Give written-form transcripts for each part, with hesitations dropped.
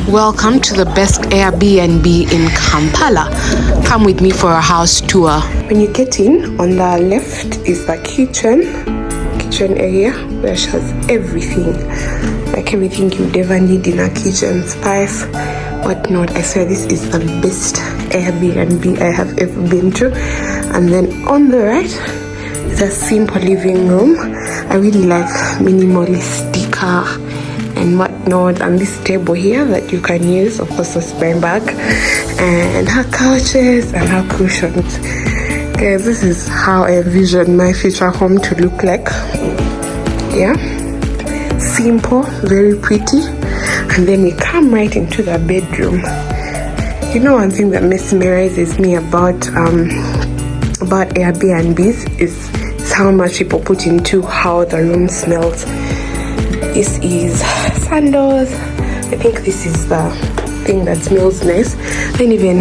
Welcome to the best Airbnb in Kampala. Come with me for a house tour. When you get in, on the left is the kitchen area where she has everything, like everything you'd ever need in a kitchen, spice, whatnot. I swear this is the best Airbnb I have ever been to. And then on the right is a simple living room. I really like minimalist decor and whatnot, and this table here that you can use, of course, as spare bag, and her couches and her cushions. Guys, this is how I envision my future home to look like. Yeah, simple, very pretty. And then we come right into the bedroom. You know, one thing that mesmerizes me about Airbnbs is how much people put into how the room smells. This is sandals. I think this is the thing that smells nice. Then even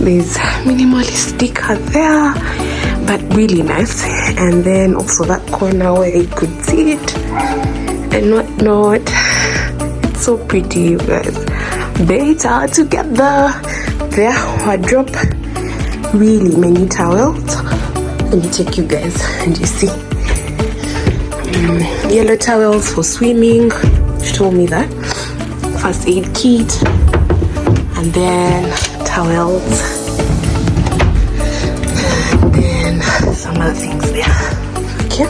there's minimalist decor there, but really nice. And then also that corner where you could sit and whatnot. It's so pretty, you guys. Beds are together. Their wardrobe, really many towels. Let me take you guys and you see. Yellow towels for swimming, she told me that. First aid kit, and then towels, and then some other things there. Okay.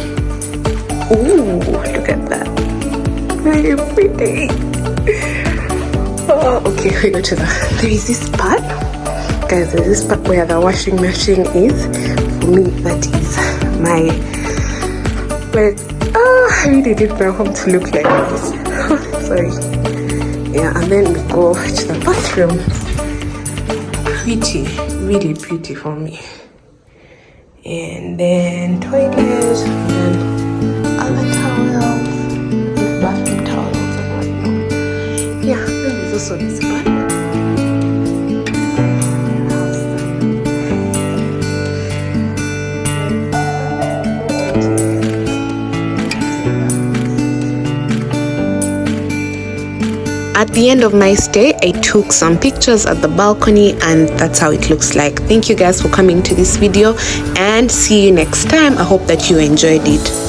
Ooh, look at that. Very pretty. Oh, okay, we go to there is this part. Guys, there's this part where the washing machine is. For me, that is my... I really did my home to look like this. Sorry. Yeah, and then we go to the bathroom. Pretty, really pretty for me. And then toilet, and then other towels, bathroom towels and whatnot. Yeah, then there's also this part. At the end of my stay, I took some pictures at the balcony, and that's how it looks like. Thank you guys for coming to this video, and see you next time. I hope that you enjoyed it.